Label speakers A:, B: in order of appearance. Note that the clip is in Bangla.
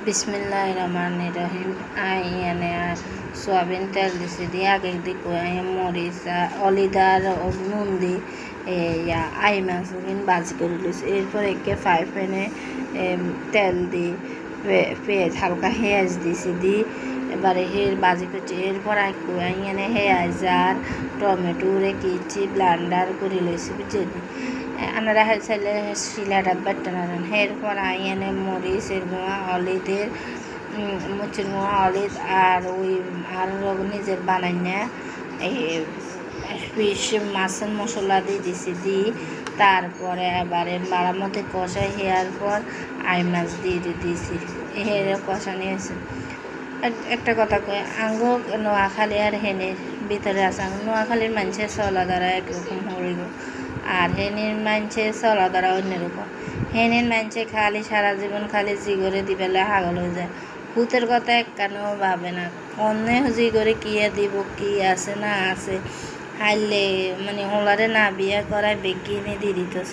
A: बिस्मिल्लाहिर्रहमानिर्रहीम। आने सोयाबीन तेल दिसी দিয়ে আগে দিকে মরিচ অলিদার নুন দি আই মাছ ভাজি করে লইছি। এরপর একে ফ্রাই প্যানে তেল দি পেঁয়াজ হালকা পেঁয়াজ দিছি দি এবারে ভাজি করছি। এরপর এনে পেঁয়াজ আর টমেটো রেখেছি ব্লান্ডার করে লইছি বুঝলি। আনারা চাইলে শিলাটাত বাটতে নারেন। এরপর এনে মরিচের গুঁড়া হলুদের মরিচের গুঁড়া হলুদ আর আর নিজের বানাই না পিস মাছের মশলা দিয়ে দিছি তারপরে এবারে বাড়ার মধ্যে কষাই হেয়ার পর মাছ দিয়ে দিয়েছি। কষা নিয়েছে। একটা কথা কয় আঙ্গো নোয়াখালী আর হেনের ভিতরে আছে। নোয়াখালীর মানুষের চলা দ্বারা একরকম হরিব আর হেনের মানুষের চলা দ্বারা অন্যরকম। হেনের মানুষে খালি সারা জীবন খালি জিগরে দিবেলে হাগল হয়ে যায়। ভূতের কথা এক কানেও ভাবে না। অন্য জিগরে কিয়ে দিব কি আছে না আছে হাইলে মানে ওলারে না বিয়া করায় বেগিয়ে দিয়ে দিতেছে।